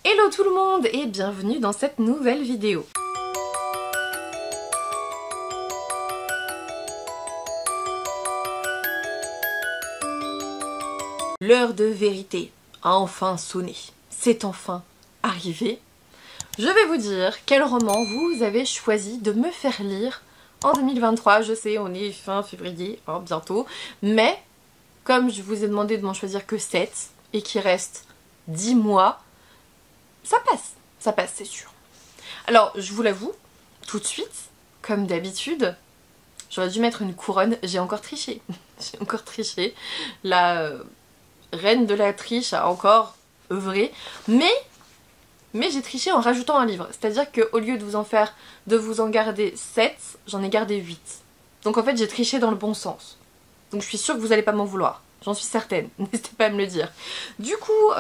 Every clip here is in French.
Hello tout le monde et bienvenue dans cette nouvelle vidéo. L'heure de vérité a enfin sonné. C'est enfin arrivé. Je vais vous dire quel roman vous avez choisi de me faire lire en 2023. Je sais, on est fin février, bientôt. Mais comme je vous ai demandé de m'en choisir que 7 et qu'il reste 10 mois, ça passe c'est sûr. Alors je vous l'avoue, tout de suite, comme d'habitude, j'aurais dû mettre une couronne, j'ai encore triché. J'ai encore triché. La reine de la triche a encore œuvré, mais j'ai triché en rajoutant un livre. C'est-à-dire qu'au lieu de vous en garder 7, j'en ai gardé 8. Donc en fait j'ai triché dans le bon sens. Donc je suis sûre que vous n'allez pas m'en vouloir. J'en suis certaine, n'hésitez pas à me le dire. Du coup,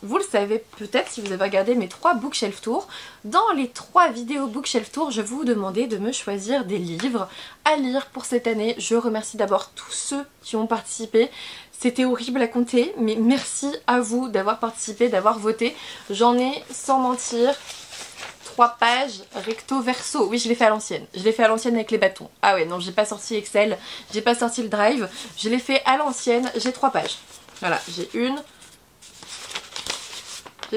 vous le savez peut-être si vous avez regardé mes 3 bookshelf tours. Dans les 3 vidéos bookshelf tours, je vous demandais de me choisir des livres à lire pour cette année. Je remercie d'abord tous ceux qui ont participé. C'était horrible à compter, mais merci à vous d'avoir participé, d'avoir voté. J'en ai, sans mentir, 3 pages recto verso. Oui, je l'ai fait à l'ancienne. Je l'ai fait à l'ancienne avec les bâtons. Ah ouais, non, j'ai pas sorti Excel, j'ai pas sorti le Drive. Je l'ai fait à l'ancienne, j'ai 3 pages. Voilà, j'ai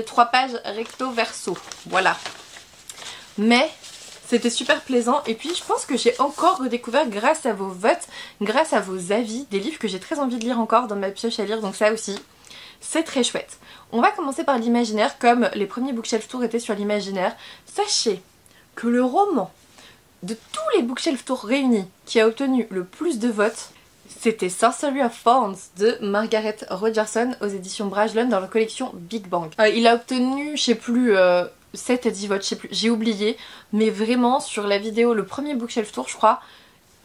3 pages recto verso. Voilà. Mais c'était super plaisant et puis je pense que j'ai encore redécouvert grâce à vos votes, grâce à vos avis, des livres que j'ai très envie de lire encore dans ma pioche à lire, donc ça aussi, c'est très chouette. On va commencer par l'imaginaire, comme les premiers bookshelf tours étaient sur l'imaginaire. Sachez que le roman de tous les bookshelf tours réunis qui a obtenu le plus de votes, c'était Sorcery of Thorns de Margaret Rogerson aux éditions Brajlon dans la collection Big Bang. Il a obtenu, je sais plus, 7 à 10 votes, je sais plus, j'ai oublié, mais vraiment sur la vidéo, le premier bookshelf tour je crois,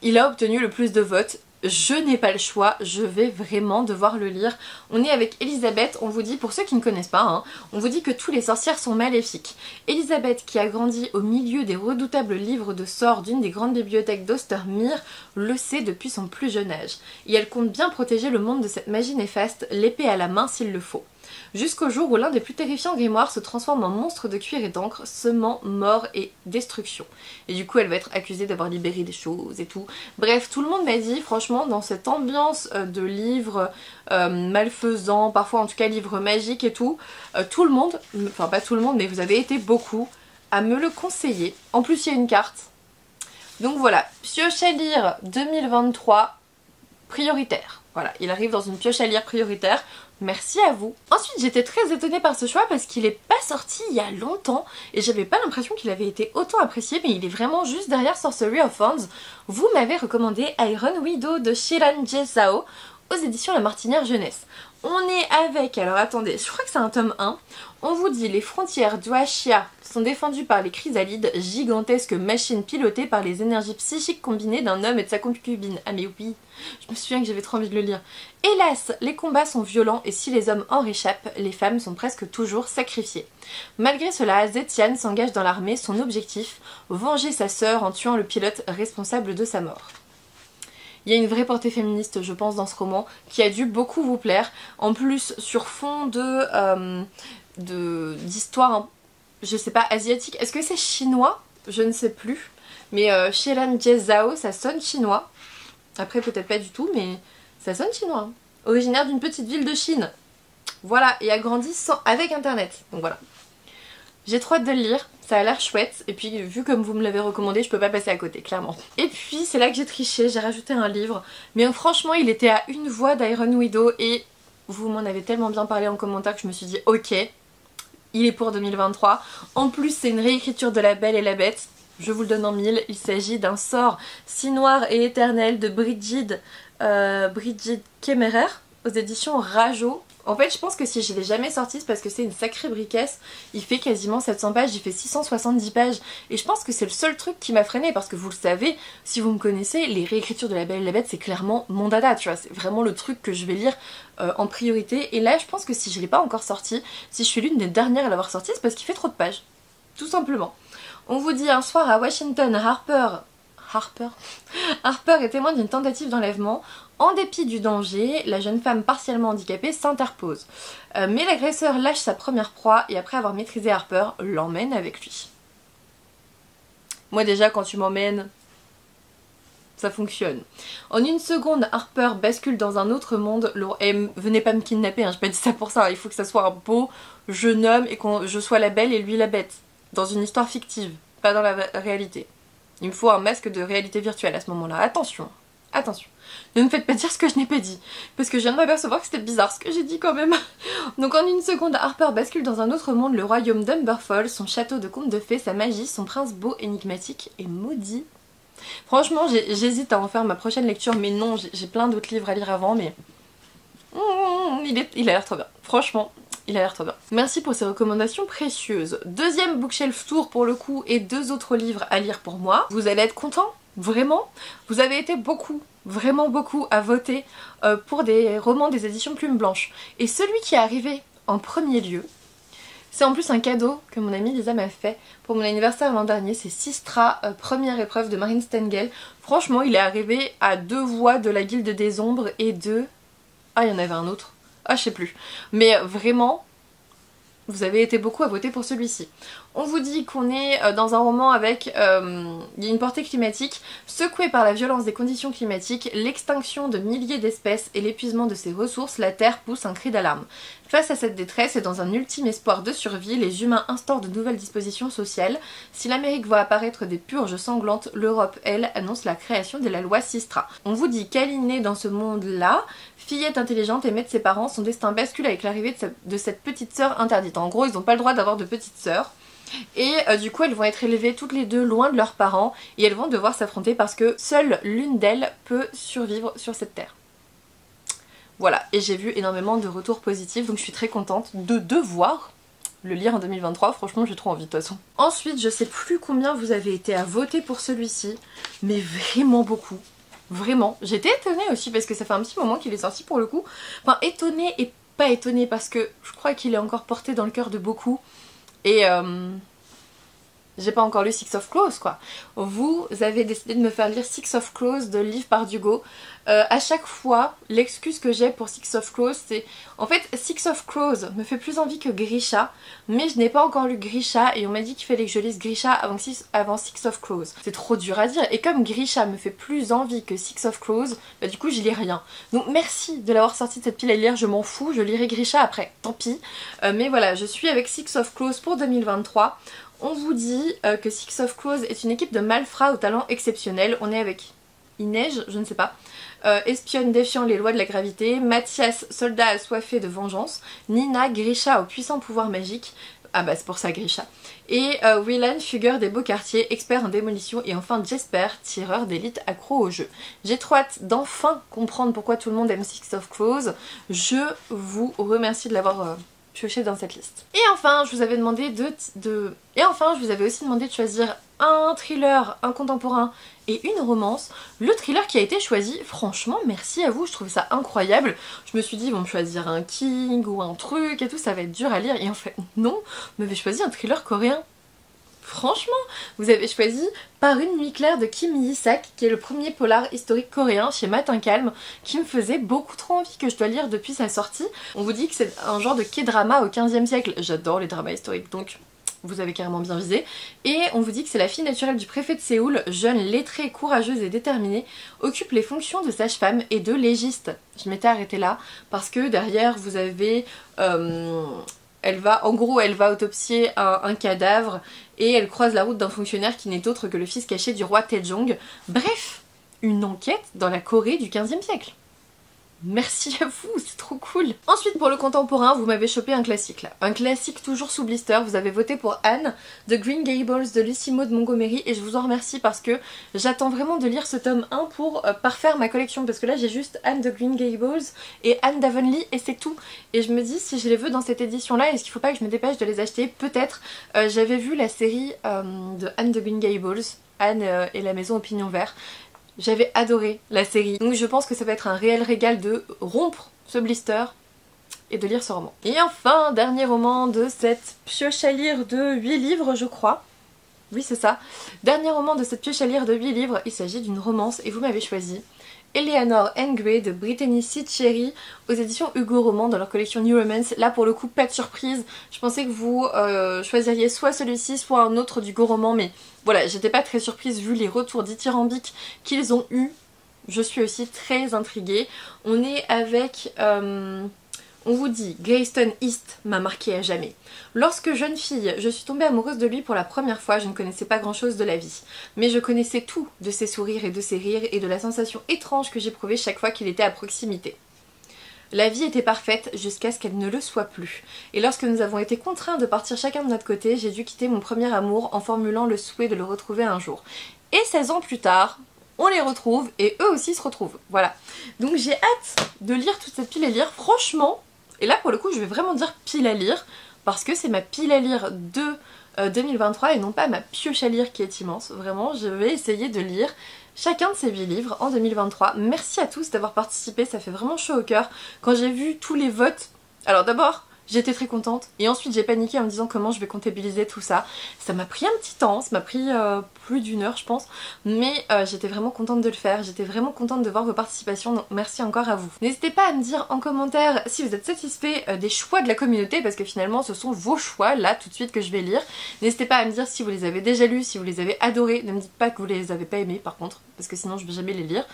il a obtenu le plus de votes. Je n'ai pas le choix, je vais vraiment devoir le lire. On est avec Elisabeth, on vous dit, pour ceux qui ne connaissent pas, on vous dit que tous les sorcières sont maléfiques. Elisabeth, qui a grandi au milieu des redoutables livres de sorts d'une des grandes bibliothèques d'Ostermere, le sait depuis son plus jeune âge. Et elle compte bien protéger le monde de cette magie néfaste, l'épée à la main s'il le faut. Jusqu'au jour où l'un des plus terrifiants grimoires se transforme en monstre de cuir et d'encre, semant mort et destruction. Et du coup elle va être accusée d'avoir libéré des choses et tout. Bref, tout le monde m'a dit, franchement, dans cette ambiance de livres malfaisants, parfois en tout cas livres magiques et tout, tout le monde, enfin pas tout le monde, mais vous avez été beaucoup à me le conseiller. En plus il y a une carte. Donc voilà, pioche à lire 2023 prioritaire. Voilà, il arrive dans une pioche à lire prioritaire. Merci à vous. Ensuite, j'étais très étonnée par ce choix parce qu'il est pas sorti il y a longtemps et j'avais pas l'impression qu'il avait été autant apprécié, mais il est vraiment juste derrière Sorcery of Thorns. Vous m'avez recommandé Iron Widow de Shiran Jezao aux éditions La Martinière Jeunesse. On est avec, alors attendez, je crois que c'est un tome 1. On vous dit les frontières d'Oashia sont défendues par les chrysalides, gigantesques machines pilotées par les énergies psychiques combinées d'un homme et de sa concubine. Ah mais oui, je me souviens que j'avais trop envie de le lire. Hélas, les combats sont violents et si les hommes en réchappent, les femmes sont presque toujours sacrifiées. Malgré cela, Zetian s'engage dans l'armée, son objectif, venger sa sœur en tuant le pilote responsable de sa mort. Il y a une vraie portée féministe, je pense, dans ce roman, qui a dû beaucoup vous plaire. En plus, sur fond d'histoire, je sais pas, asiatique. Est-ce que c'est chinois? Je ne sais plus. Mais Shiran Jezao, ça sonne chinois. Après, peut-être pas du tout, mais ça sonne chinois. Originaire d'une petite ville de Chine. Voilà, et a grandi avec internet. Donc voilà. J'ai trop hâte de le lire, ça a l'air chouette, et puis vu comme vous me l'avez recommandé, je peux pas passer à côté, clairement. Et puis c'est là que j'ai triché, j'ai rajouté un livre, mais franchement il était à une voix d'Iron Widow, et vous m'en avez tellement bien parlé en commentaire que je me suis dit ok, il est pour 2023. En plus c'est une réécriture de La Belle et la Bête, je vous le donne en mille, il s'agit d'un sort si noir et éternel de Brigid Kemmerer aux éditions Rajo. En fait je pense que si je l'ai jamais sorti c'est parce que c'est une sacrée briquesse. Il fait quasiment 700 pages, il fait 670 pages et je pense que c'est le seul truc qui m'a freinée parce que vous le savez, si vous me connaissez, les réécritures de La Belle et la Bête c'est clairement mon dada, tu vois, c'est vraiment le truc que je vais lire en priorité. Et là je pense que si je l'ai pas encore sorti, si je suis l'une des dernières à l'avoir sorti, c'est parce qu'il fait trop de pages, tout simplement. On vous dit un soir à Washington, Harper. Harper est témoin d'une tentative d'enlèvement. En dépit du danger, la jeune femme partiellement handicapée s'interpose. Mais l'agresseur lâche sa première proie et après avoir maîtrisé Harper, l'emmène avec lui. Moi déjà, quand tu m'emmènes, ça fonctionne. En une seconde, Harper bascule dans un autre monde. Et venez pas me kidnapper, hein, j'ai pas dit ça pour ça. Il faut que ça soit un beau jeune homme et que je sois la belle et lui la bête. Dans une histoire fictive, pas dans la réalité. Il me faut un masque de réalité virtuelle à ce moment-là. Attention, attention. Ne me faites pas dire ce que je n'ai pas dit. Parce que je viens de m'apercevoir que c'était bizarre ce que j'ai dit quand même. Donc en une seconde, Harper bascule dans un autre monde, le royaume d'Umberfall, son château de conte de fées, sa magie, son prince beau, énigmatique et maudit. Franchement, j'hésite à en faire ma prochaine lecture, mais non, j'ai plein d'autres livres à lire avant, mais... il a l'air trop bien. Franchement, il a l'air trop bien. Merci pour ces recommandations précieuses. Deuxième bookshelf tour pour le coup, et 2 autres livres à lire pour moi. Vous allez être contents, vraiment. Vous avez été beaucoup, vraiment beaucoup à voter pour des romans des éditions Plume Blanche. Et celui qui est arrivé en premier lieu, c'est en plus un cadeau que mon amie Lisa m'a fait pour mon anniversaire l'an dernier, c'est Sistra, première épreuve de Marine Stengel. Franchement, il est arrivé à 2 voix de la Guilde des Ombres et de... Ah, il y en avait un autre. Ah, je sais plus. Mais vraiment, vous avez été beaucoup à voter pour celui-ci. On vous dit qu'on est dans un roman avec il y a une portée climatique, secouée par la violence des conditions climatiques, l'extinction de milliers d'espèces et l'épuisement de ses ressources, la Terre pousse un cri d'alarme. Face à cette détresse et dans un ultime espoir de survie, les humains instaurent de nouvelles dispositions sociales. Si l'Amérique voit apparaître des purges sanglantes, l'Europe, elle, annonce la création de la loi Sistra. On vous dit qu'elle est née dans ce monde-là, fillette intelligente aimée de ses parents, son destin bascule avec l'arrivée de cette petite sœur interdite. En gros, ils n'ont pas le droit d'avoir de petites sœurs. Et du coup elles vont être élevées toutes les deux loin de leurs parents et elles vont devoir s'affronter parce que seule l'une d'elles peut survivre sur cette terre. Voilà, et j'ai vu énormément de retours positifs, donc je suis très contente de devoir le lire en 2023, franchement j'ai trop envie de toute façon. Ensuite, je sais plus combien vous avez été à voter pour celui-ci, mais vraiment beaucoup. Vraiment, j'étais étonnée aussi parce que ça fait un petit moment qu'il est sorti pour le coup. Enfin, étonnée et pas étonnée parce que je crois qu'il est encore porté dans le cœur de beaucoup. Et j'ai pas encore lu Six of Crows quoi. Vous avez décidé de me faire lire Six of Crows de Liv Bardugo. À chaque fois, l'excuse que j'ai pour Six of Crows, c'est... En fait, Six of Crows me fait plus envie que Grisha, mais je n'ai pas encore lu Grisha et on m'a dit qu'il fallait que je lise Grisha avant Six of Crows. C'est trop dur à dire et comme Grisha me fait plus envie que Six of Crows, bah du coup j'y lis rien. Donc merci de l'avoir sorti de cette pile à lire, je m'en fous, je lirai Grisha après, tant pis. Mais voilà, je suis avec Six of Crows pour 2023. On vous dit que Six of Crows est une équipe de malfrats au talent exceptionnel. On est avec Inej, je ne sais pas, espionne défiant les lois de la gravité, Mathias, soldat assoiffé de vengeance, Nina, Grisha au puissant pouvoir magique, ah bah c'est pour ça Grisha, et Willan, fugueur des beaux quartiers, expert en démolition, et enfin Jesper, tireur d'élite accro au jeu. J'ai trop hâte d'enfin comprendre pourquoi tout le monde aime Six of Crows. Je vous remercie de l'avoir... pioché dans cette liste. Et enfin, je vous avais demandé je vous avais aussi demandé de choisir un thriller, un contemporain et une romance. Le thriller qui a été choisi, franchement, merci à vous, je trouve ça incroyable. Je me suis dit, ils vont me choisir un King ou un truc et tout, ça va être dur à lire. Et en fait, non, vous m'avez choisi un thriller coréen. Franchement, vous avez choisi Par une nuit claire de Kim Yi-sak, qui est le premier polar historique coréen chez Matin Calme, qui me faisait beaucoup trop envie, que je dois lire depuis sa sortie. On vous dit que c'est un genre de K-drama au 15e siècle. J'adore les dramas historiques, donc vous avez carrément bien visé. Et on vous dit que c'est la fille naturelle du préfet de Séoul, jeune, lettrée, courageuse et déterminée, occupe les fonctions de sage-femme et de légiste. Je m'étais arrêtée là, parce que derrière vous avez... elle va autopsier un cadavre et elle croise la route d'un fonctionnaire qui n'est autre que le fils caché du roi Taejong. Bref, une enquête dans la Corée du 15e siècle. Merci à vous, c'est trop cool. Ensuite pour le contemporain, vous m'avez chopé un classique là. Un classique toujours sous blister, vous avez voté pour Anne de Green Gables de Lucy Maud Montgomery et je vous en remercie parce que j'attends vraiment de lire ce tome 1 pour parfaire ma collection parce que là j'ai juste Anne de Green Gables et Anne d'Avonlea et c'est tout. Et je me dis si je les veux dans cette édition là, est-ce qu'il faut pas que je me dépêche de les acheter? Peut-être. J'avais vu la série de Anne de Green Gables, Anne et la maison au pignon vert. J'avais adoré la série, donc je pense que ça va être un réel régal de rompre ce blister et de lire ce roman. Et enfin, dernier roman de cette pioche à lire de 8 livres je crois. Oui, c'est ça. Dernier roman de cette pioche à lire de 8 livres, il s'agit d'une romance et vous m'avez choisi Eleanor and Grey de Brittany C. Cherry aux éditions Hugo Roman dans leur collection New Romance. Là pour le coup pas de surprise, je pensais que vous choisiriez soit celui-ci soit un autre d'Hugo Roman, mais voilà, j'étais pas très surprise vu les retours dithyrambiques qu'ils ont eu. Je suis aussi très intriguée. On est avec... on vous dit, Greyston East m'a marqué à jamais. Lorsque jeune fille, je suis tombée amoureuse de lui pour la première fois, je ne connaissais pas grand chose de la vie. Mais je connaissais tout de ses sourires et de ses rires et de la sensation étrange que j'éprouvais chaque fois qu'il était à proximité. La vie était parfaite jusqu'à ce qu'elle ne le soit plus. Et lorsque nous avons été contraints de partir chacun de notre côté, j'ai dû quitter mon premier amour en formulant le souhait de le retrouver un jour. Et 16 ans plus tard, on les retrouve et eux aussi se retrouvent. Voilà. Donc j'ai hâte de lire toute cette pile à lire. Franchement, et là pour le coup je vais vraiment dire pile à lire parce que c'est ma pile à lire de 2023 et non pas ma pioche à lire qui est immense. Vraiment, je vais essayer de lire chacun de ces 8 livres en 2023. Merci à tous d'avoir participé, ça fait vraiment chaud au cœur. Quand j'ai vu tous les votes, alors d'abord j'étais très contente et ensuite j'ai paniqué en me disant comment je vais comptabiliser tout ça. Ça m'a pris un petit temps, ça m'a pris plus d'1 heure je pense, mais j'étais vraiment contente de le faire, j'étais vraiment contente de voir vos participations, donc merci encore à vous. N'hésitez pas à me dire en commentaire si vous êtes satisfait des choix de la communauté parce que finalement ce sont vos choix là tout de suite que je vais lire. N'hésitez pas à me dire si vous les avez déjà lus, si vous les avez adorés, ne me dites pas que vous les avez pas aimés par contre, parce que sinon je vais jamais les lire,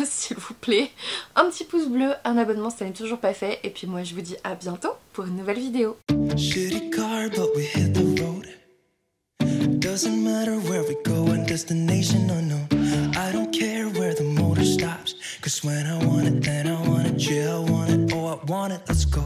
s'il vous plaît. Un petit pouce bleu, un abonnement si ça n'est toujours pas fait, et puis moi je vous dis à bientôt pour une nouvelle vidéo. Shitty car, but we hit the road. Doesn't matter where we go and destination unknown. I don't care where the motor stops, 'cause when I want it, then I want it. Yeah, I want it, oh I want it, let's go.